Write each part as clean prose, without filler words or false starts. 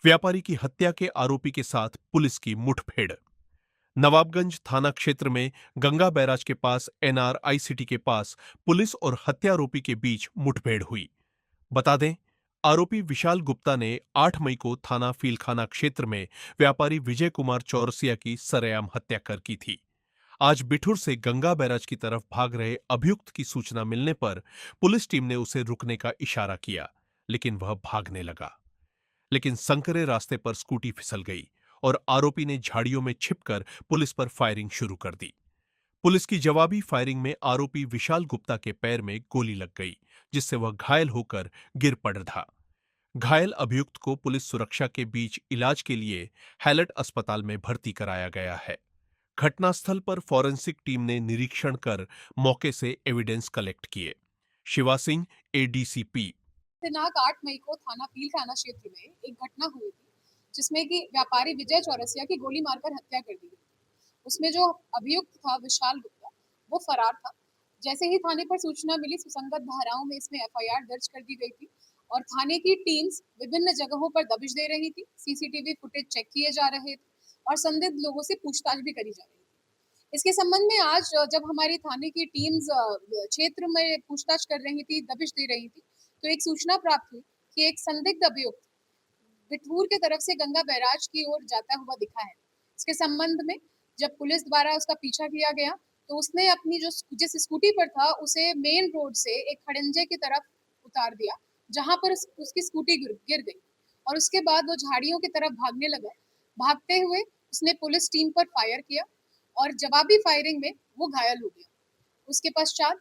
व्यापारी की हत्या के आरोपी के साथ पुलिस की मुठभेड़। नवाबगंज थाना क्षेत्र में गंगा बैराज के पास एनआरआईसीटी के पास पुलिस और हत्यारोपी के बीच मुठभेड़ हुई। बता दें, आरोपी विशाल गुप्ता ने 8 मई को थाना फीलखाना क्षेत्र में व्यापारी विजय कुमार चौरसिया की सरेआम हत्या कर की थी। आज बिठूर से गंगा बैराज की तरफ भाग रहे अभियुक्त की सूचना मिलने पर पुलिस टीम ने उसे रुकने का इशारा किया, लेकिन वह भागने लगा। लेकिन संकरे रास्ते पर स्कूटी फिसल गई और आरोपी ने झाड़ियों में छिपकर पुलिस पर फायरिंग शुरू कर दी। पुलिस की जवाबी फायरिंग में आरोपी विशाल गुप्ता के पैर में गोली लग गई, जिससे वह घायल होकर गिर पड़ था। घायल अभियुक्त को पुलिस सुरक्षा के बीच इलाज के लिए हैलट अस्पताल में भर्ती कराया गया है। घटनास्थल पर फॉरेंसिक टीम ने निरीक्षण कर मौके से एविडेंस कलेक्ट किए। शिवा सिंह, एडीसीपी। दिनांक 8 मई को थाना फीलखाना क्षेत्र में एक घटना हुई थी, जिसमें कि व्यापारी विजय चौरसिया की गोली मारकर हत्या कर दी गई। उसमें जो अभियुक्त था विशाल गुप्ता, वो फरार था। जैसे ही थाने पर सूचना मिली, सुसंगत धाराओं में इसमें एफआईआर दर्ज कर दी गई थी और थाने की टीम्स विभिन्न जगहों पर दबिश दे रही थी। सीसीटीवी फुटेज चेक किए जा रहे थे और संदिग्ध लोगों से पूछताछ भी करी जा रही थी। इसके संबंध में आज जब हमारी थाने की टीम्स क्षेत्र में पूछताछ कर रही थी, दबिश दे रही थी, तो एक सूचना प्राप्त हुई कि एक संदिग्ध अभियुक्त बिठूर के तरफ से गंगा बैराज की ओर जाता हुआ दिखा है। इसके संबंध में जब पुलिस द्वारा उसका पीछा किया गया, तो उसने अपनी जिस स्कूटी पर था उसे मेन रोड से एक खड़ंजे की तरफ उतार दिया, जहां पर उसकी स्कूटी गिर गई और उसके बाद वो झाड़ियों की तरफ भागने लगा। भागते हुए उसने पुलिस टीम पर फायर किया और जवाबी फायरिंग में वो घायल हो गया। उसके पश्चात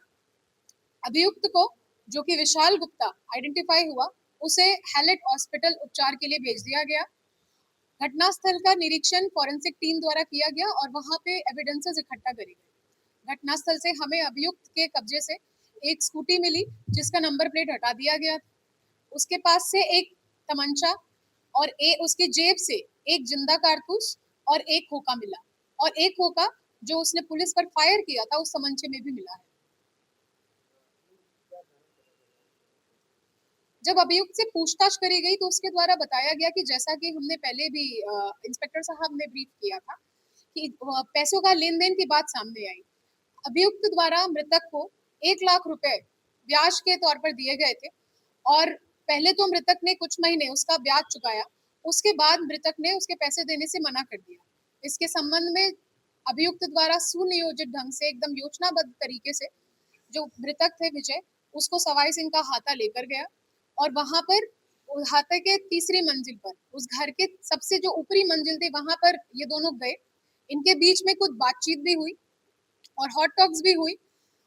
अभियुक्त को, जो कि विशाल गुप्ता आइडेंटिफाई हुआ, उसे हैलेट हॉस्पिटल उपचार के लिए भेज दिया गया। घटनास्थल का निरीक्षण फॉरेंसिक टीम द्वारा किया गया और वहां पे एविडेंसेस इकट्ठा करी गई। घटनास्थल से हमें अभियुक्त के कब्जे से एक स्कूटी मिली, जिसका नंबर प्लेट हटा दिया गया। उसके पास से एक तमंचा और उसकी जेब से एक जिंदा कारतूस और एक खोखा मिला और एक खोखा जो उसने पुलिस पर फायर किया था उस तमंचे में भी मिला है। जब अभियुक्त से पूछताछ करी गई तो उसके द्वारा बताया गया कि जैसा कि हमने पहले भी इंस्पेक्टर साहब ने ब्रीफ किया था कि पैसों का लेन देन की बात सामने आई। अभियुक्त द्वारा मृतक को 1 लाख रुपए ब्याज के तौर पर दिए गए थे और पहले तो मृतक ने कुछ महीने उसका ब्याज चुकाया, उसके बाद मृतक ने उसके पैसे देने से मना कर दिया। इसके संबंध में अभियुक्त द्वारा सुनियोजित ढंग से, एकदम योजनाबद्ध तरीके से, जो मृतक थे विजय, उसको सवाई सिंह का हाथा लेकर गया और वहां पर हाथे के तीसरी मंजिल पर, उस घर के सबसे जो ऊपरी मंजिल थी, वहां पर ये दोनों गए। इनके बीच में कुछ बातचीत भी हुई और हॉट टॉक्स भी हुई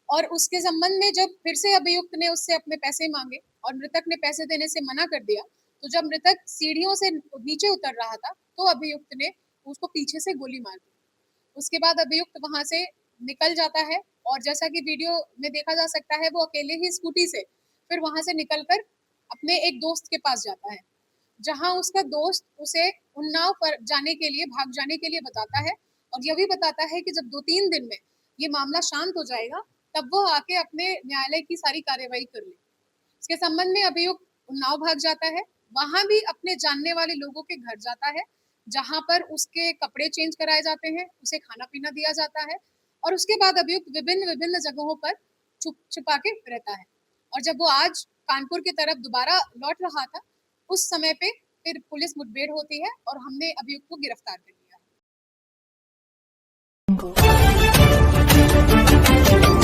और उसके संबंध में जब फिर से अभियुक्त ने उससे अपने पैसे मांगे और मृतक ने पैसे देने से मना कर दिया, तो जब मृतक सीढ़ियों से नीचे उतर रहा था तो अभियुक्त ने उसको पीछे से गोली मार दी। उसके बाद अभियुक्त वहां से निकल जाता है और जैसा कि वीडियो में देखा जा सकता है, वो अकेले ही स्कूटी से फिर वहां से निकलकर अपने एक दोस्त के पास जाता है, जहां उसका दोस्त उसे उन्नाव पर जाने के लिए, भाग जाने के लिए बताता है और यह भी बताता है कि जब 2-3 दिन में ये मामला शांत हो जाएगा, तब वो आके अपने न्यायालय की सारी कार्यवाही कर ले। इसके संबंध में अभियुक्त उन्नाव भाग जाता है, वहां भी अपने जानने वाले लोगों के घर जाता है, जहां पर उसके कपड़े चेंज कराए जाते हैं, उसे खाना पीना दिया जाता है और उसके बाद अभियुक्त विभिन्न विभिन्न जगहों पर छुप छुपा के रहता है। और जब वो आज कानपुर की तरफ दोबारा लौट रहा था, उस समय पे फिर पुलिस मुठभेड़ होती है और हमने अभियुक्त को गिरफ्तार कर लिया।